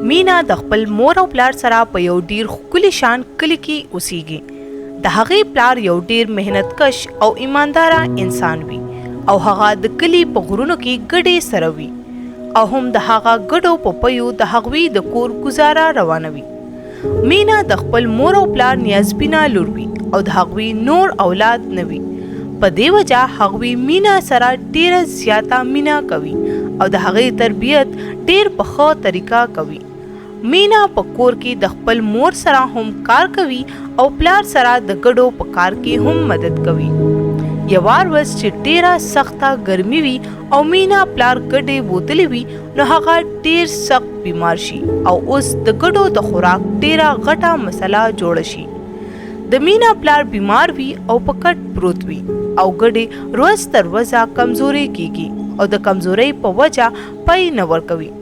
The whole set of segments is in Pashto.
مینا د خپل مور او پلار سره په یو ډیر ښکلي شان کلي کې اوسیږي. د هغې پلار یو ډیر محنتکش او ایمانداره انسان وي او هغه د کلي په غرونو کې ګډې سره وي او هم د هغه ګډو پپیو د هغوی د کور گزاره روانوي. مینا د خپل مور او پلار نیازبینه لور وي او د هغوی نور اولاد نه وي. په دې وجه هغوی مینا سره ډیره زیاته مینا کوي او د هغې تربیت ډیر په ښه طریقه کوي. مینا په کور کې د خپل مور سره هم کار کوي او پلار سره د ګډو په کار کې هم مدد کوي. یوار ورځ چې ډیره سخته ګرمي وي او مینا پلار ګډې بوتلې وي نو هغه ډیر سخت بیمار شي او اوس د ګډو د خوراک ډیره غټه مسله جوړه شي. د مینا پلار بیمار وي او په کټ پروت وي او ګډې روز تر ورځه کمزوري کیږي او د کمزورۍ په وجه پای نه ورکوي.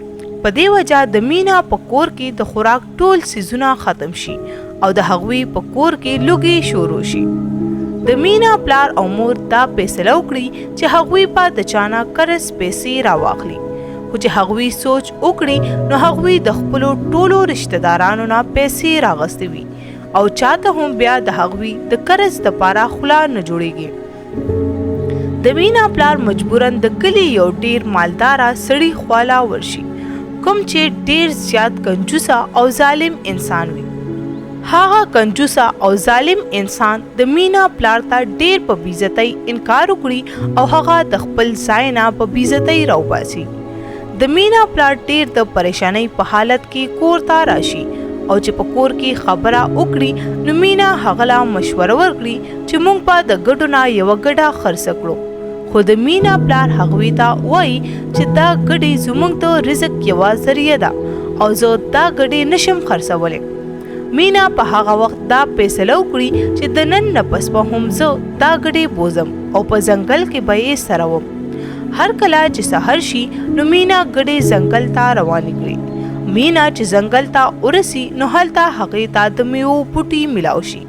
په دې وجه د مینا په کور کې د خوراک ټول سیزونه ختم شي او د هغوی په کور کې لوګي شروع شي. د مینا پلار او مور دا فیصله وکړي چې هغوی په د چانه قرض پیسې راواخلي. خو چې هغوی سوچ وکړي نو هغوی د خپلو ټولو رشته دارانو نه پیسې راغستې وي او چاته هم بیا د هغوی د قرض دپاره خوله نه جوړیږي. د مینا پلار مجبورن د کلي یو ډیر مالداره سړي خواله ورشي کوم چې ډیر زیات کنجوسه او ظالم انسان وي. هغه کنجوسه او ظالم انسان د مینا پلار ته ډیر په بیزتۍ انکار وکړي او هغه د خپل ځای نه په بیزتۍ راوباسي. د مینا پلار ډیر د پریشانۍ په حالت کې کور ته راشي او چې په کور کې خبره وکړي نو مینا هغه له مشوره ورکړي چې موږ په د ګډو نه یوه ګډه خرڅه کړو. خو د مینا پلار هغوی ته وایي چې دا ګډې زموږ د رزق یوه ذریعه ده او زه دا ګډې نشم خرڅولی. مینا په هغه وخت دا فیصله وکړي چې د نن نه پس به هم زه دا ګډې بوزم او په ځنګل کې به یې سره وم. هر کله چې سحر شي نو مینا ګډې ځنګل ته روانې کړي. مینا چې ځنګل ته ورسي نو هلته هغې ته د میوو بوټي میلاو شي.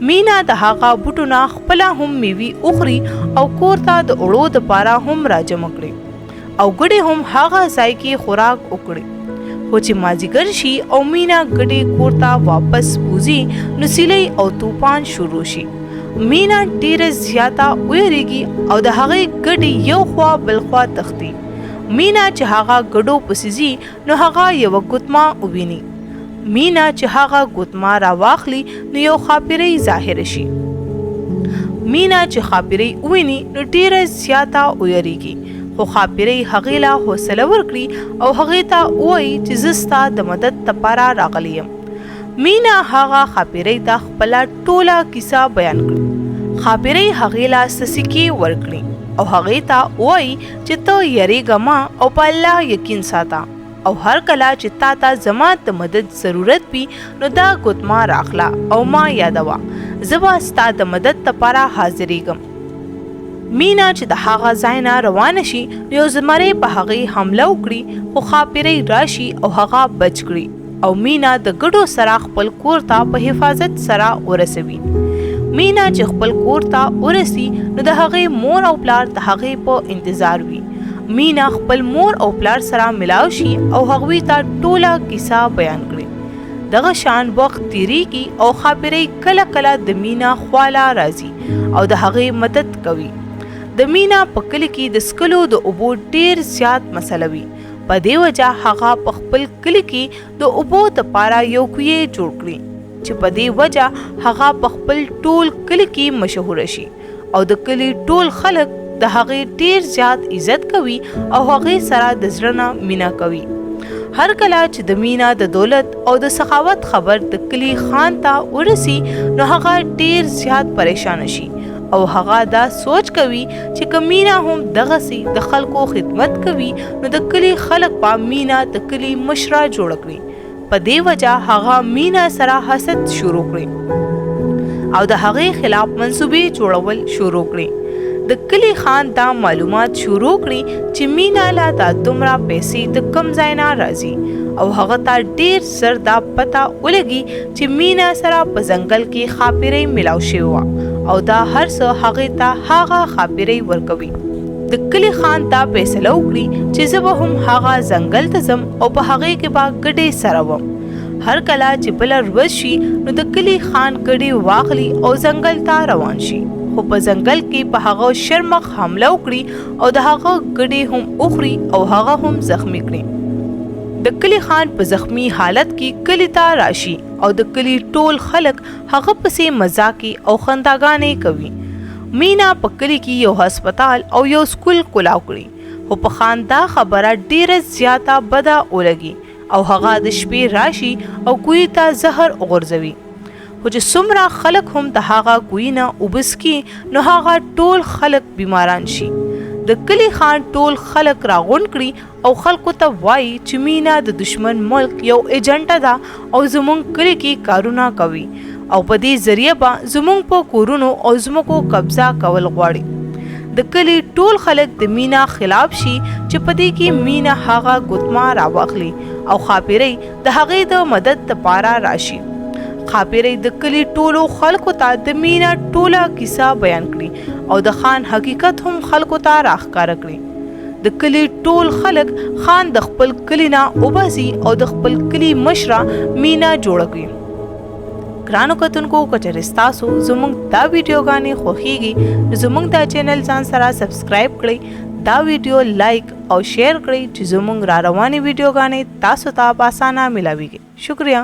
مینا د هغه بوټو نه خپله هم میوې وخوري او کور ته د اوړو دپاره هم راجمع کړي او ګډې هم هغه ځای کې خوراک وکړي. خو چې مازدیګر شي او مینا ګډې کور ته واپس بوځي نو سیلۍ او طوفان شروع شي. مینا ډیره زیاته ویریږي او د هغې ګډې یو خوا بل خوا تښتي. مینا چې هغه ګډو پسې ځي نو هغه یوه ګوتمه وویني. مینا چې هغه ګوتمه راواخلي نو یو خاپیرۍ ظاهره شي. مینا چې خاپیرۍ وویني نو ډیره زیاته ویریږي خو خاپیرۍ هغې له حوصله ورکړي او هغې ته ووایي چې زه ستا د مدد دپاره راغلی یم. مینا هغه خاپیرۍ ته خپله ټوله کیسه بیان کړه. خاپیرۍ هغې له څه سکې ورکړي او هغې ته ووایي چې ته یریږه مه او په الله یقین ساته او هر کله چې تا ته زما د مدد ضرورت وي نو دا ګوتمه راخله او ما یادوه، زه به ستا د مدد دپاره حاضرېږم. مینا چې د هغه ځای نه روانه شي نو یو زمری په هغې حمله وکړي خو خاپیرۍ راشي او هغه بچ کړي او مینا د ګډو سره خپل کور ته په حفاظت سره ورسوي. مینا چې خپل کور ته ورسي نو د هغې مور او پلار د هغې په انتظار وي. مینا خپل مور او پلار سره ملاو شي او هغوی ته ټوله کیسه بیان کړي. دغه شان وخت تیریږي او خاپیرۍ کله کله د مینا خواله راځي او د هغې مدد کوي. د مینا په کلي کې د څښلو د اوبو ډیر زیات مسله وي. په دې وجه هغه په خپل کلي کې د اوبو دپاره یو کوی جوړ کړي چې په دې وجه هغه په خپل ټول کلي کې مشهوره شي او د کلي ټول خلک د هغې ډیر زیات عزت کوي او هغې سره د زړه نه مینه کوي. هر کله چې د مینا د دولت او د سخاوت خبر د کلي خان ته ورسي نو هغه ډیر زیات پریشانه شي او هغه دا سوچ کوي چې که مینا هم دغسې د خلکو خدمت کوي نو د کلي خلک به مینا د کلي مشره جوړه کړي. په دې وجه هغه مینا سره حسد شروع کړي او د هغې خلاف منصوبې جوړول شروع کړي. د کلي خان دا معلومات شروع کړي چې مینا له دا دومره پیسې د کم ځای نه راځي او هغه ته ډیر زر دا پته ولګي چې مینا سره په ځنګل کې خاپیرۍ ملاو شوې وه او دا هر څه هغې ته هغه خاپیرۍ ورکوي. د کلی خان دا فیصله وکړي چې زه به هم هغه ځنګل ته ځم او په هغې کې به ګډې سره وم. هر کله چې بله ورځ شي نو د کلی خان ګډې واخلي او ځنګل ته روان شي، خو په ځنګل کې په هغه شرمخ حمله وکړي او د هغه ګډې هم وخوري او هغه هم زخمی کړي. د کلی خان په زخمی حالت کې کلی ته راشي او د کلی ټول خلک هغه پسې مزاقي او خنداګانې کوي. مینا په کلی کې یو هسپتال او یو سکول کولاو کړي، خو په خان دا خبره ډیره زیاته بده ولګي او هغه د شپې راشي او کوی ته زهر وغورځوي. خو چې څومره خلک هم د هغه کوی نه اوبه څښي نو هغه ټول خلک بیماران شي. د کلی خان ټول خلک راغونډ کړي او خلکو ته وایي چې مینا د دشمن ملک یو ایجنټه ده او زموږ کلی کې کارونه کوي او په دې ذریعه به زموږ په کورونو او ځمکو قبضه کول غواړي. د کلی ټول خلک د مینا خلاف شي چې په دې کې مینا هغه ګوتما راواخلي او خاپیرۍ د هغې د مدد لپاره راشي. خاپیرۍ د کلی ټولو خلکو ته د مینا ټوله کیسه بیان کړي او د خان حقیقت هم خلکو ته راښکاره کړي. د کلی ټول خلک خان د خپل کلی نه وباسي او د خپل کلی مشره مینا جوړه کړي. ګرانو کتونکو که چېرې ستاسو زموږ دا ویډیوګانې خوښیږي نو زموږ دا چینل ځان سره سبسکرایب کړئ، دا ویډیو لایک او شیر کړئ چې زموږ را روانې ویډیوګانې تاسو ته په اسانه ملاویږي. شکریہ.